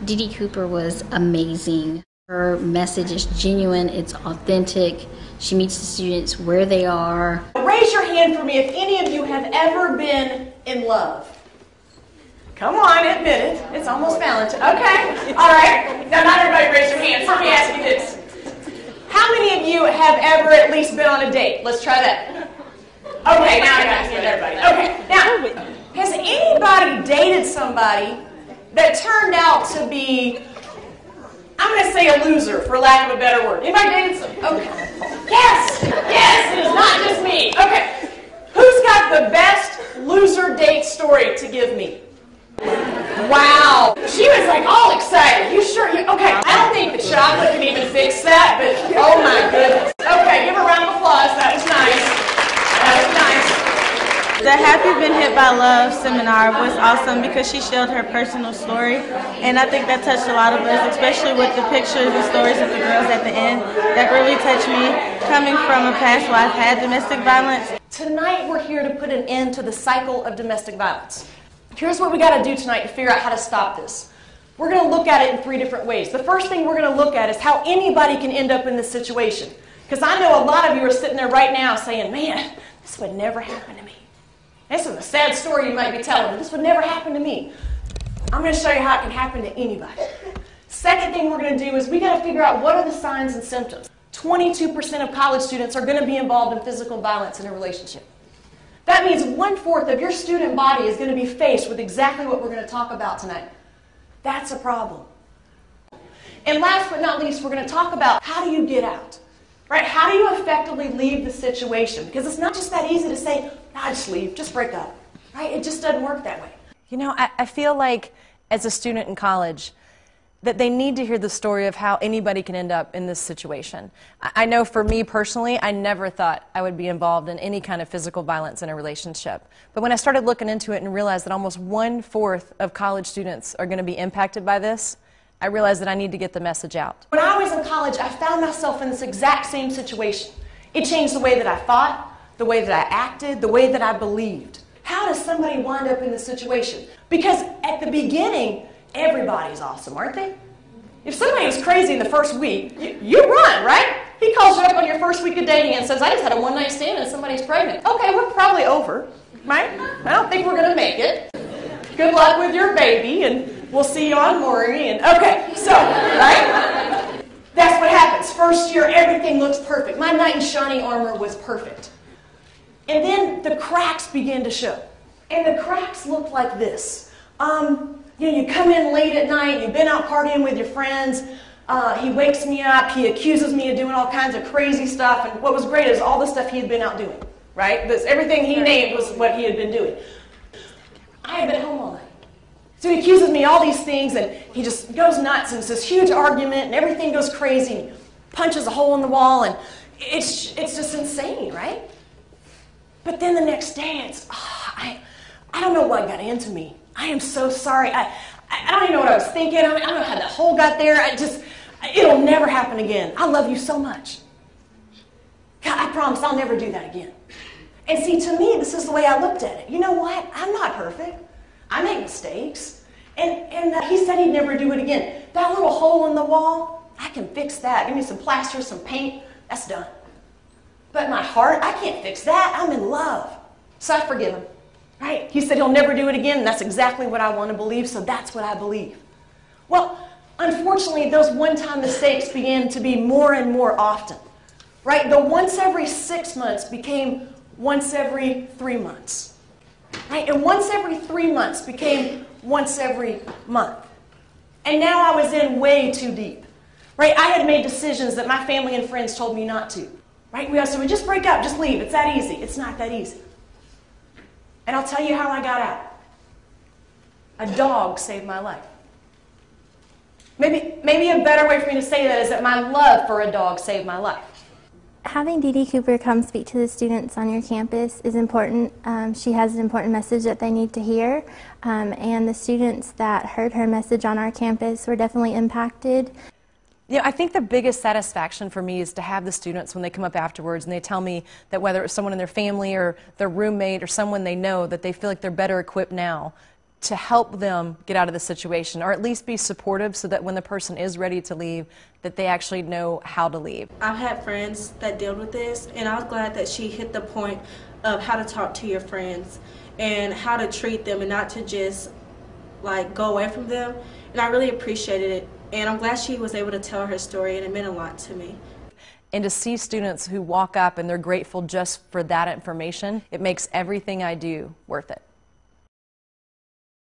DeeDee Cooper was amazing. Her message is genuine, it's authentic. She meets the students where they are. Raise your hand for me if any of you have ever been in love. Come on, admit it. It's almost Valentine's. Okay, all right. Now, not everybody raise your hands. Let me ask you this. How many of you have ever at least been on a date? Let's try that. Okay, now I got to get everybody. Okay, now, has anybody dated somebody that turned out to be, I'm going to say a loser, for lack of a better word? Anybody dated some? Okay. Yes! Yes, it is not just me. Okay. Who's got the best loser date story to give me? Wow. She was like all excited. You sure? Okay. I don't think the chocolate can even fix that, but oh my goodness. Okay, give her a round of applause. That was nice. That was nice. The Have You Been Hit by Love seminar was awesome because she shared her personal story, and I think that touched a lot of us, especially with the pictures and stories of the girls at the end. That really touched me, coming from a past where I've had domestic violence. Tonight we're here to put an end to the cycle of domestic violence. Here's what we got to do tonight to figure out how to stop this. We're going to look at it in 3 different ways. The first thing we're going to look at is how anybody can end up in this situation. Because I know a lot of you are sitting there right now saying, man, this would never happen to me. This is a sad story you might be telling, but this would never happen to me. I'm going to show you how it can happen to anybody. Second thing we're going to do is we got to figure out what are the signs and symptoms. 22% of college students are going to be involved in physical violence in a relationship. That means 1/4 of your student body is going to be faced with exactly what we're going to talk about tonight. That's a problem. And last but not least, we're going to talk about how do you get out, right? How do you effectively leave the situation? Because it's not just that easy to say, nah, just leave, just break up, right? It just doesn't work that way. You know, I feel like as a student in college, that they need to hear the story of how anybody can end up in this situation. I know for me personally, I never thought I would be involved in any kind of physical violence in a relationship. But when I started looking into it and realized that almost 1/4 of college students are going to be impacted by this, I realized that I need to get the message out. When I was in college, I found myself in this exact same situation. It changed the way that I thought, the way that I acted, the way that I believed. How does somebody wind up in this situation? Because at the beginning, everybody's awesome, aren't they? If somebody was crazy in the first week, you run, right? He calls you up on your first week of dating and says, I just had a one-night stand and somebody's pregnant. Okay, we're probably over, right? I don't think we're going to make it. Good luck with your baby, and we'll see you on Maury. And okay, so, right? That's what happens. First year, everything looks perfect. My knight in shining armor was perfect. And then the cracks begin to show. And the cracks look like this. You know, you come in late at night, you've been out partying with your friends, he wakes me up, he accuses me of doing all kinds of crazy stuff, and what was great is all the stuff he had been out doing, right? Everything he named was what he had been doing. I had been home all night. So he accuses me of all these things, and he just goes nuts, and it's this huge argument, and everything goes crazy, and he punches a hole in the wall, and it's just insane, right? But then the next day, it's, I don't know what got into me. I am so sorry. I don't even know what I was thinking. I don't know how that hole got there. It'll never happen again. I love you so much. God, I promise I'll never do that again. And see, to me, this is the way I looked at it. You know what? I'm not perfect. I make mistakes. And he said he'd never do it again. That little hole in the wall, I can fix that. Give me some plaster, some paint. That's done. But my heart, I can't fix that. I'm in love. So I forgive him. Right? He said he'll never do it again, and that's exactly what I want to believe, so that's what I believe. Well, unfortunately, those one-time mistakes began to be more and more often. Right? The once every 6 months became once every 3 months. Right? And once every 3 months became once every month. And now I was in way too deep. Right? I had made decisions that my family and friends told me not to. Right? We said, just break up, just leave. It's that easy. It's not that easy. And I'll tell you how I got out. A dog saved my life. Maybe a better way for me to say that is that my love for a dog saved my life. Having DeeDee Cooper come speak to the students on your campus is important. She has an important message that they need to hear. And the students that heard her message on our campus were definitely impacted. You know, I think the biggest satisfaction for me is to have the students when they come up afterwards and they tell me that whether it's someone in their family or their roommate or someone they know, that they feel like they're better equipped now to help them get out of the situation, or at least be supportive so that when the person is ready to leave, that they actually know how to leave. I've had friends that dealt with this, and I was glad that she hit the point of how to talk to your friends and how to treat them and not to just like go away from them. And I really appreciated it, and I'm glad she was able to tell her story, and it meant a lot to me. And to see students who walk up and they're grateful just for that information, it makes everything I do worth it.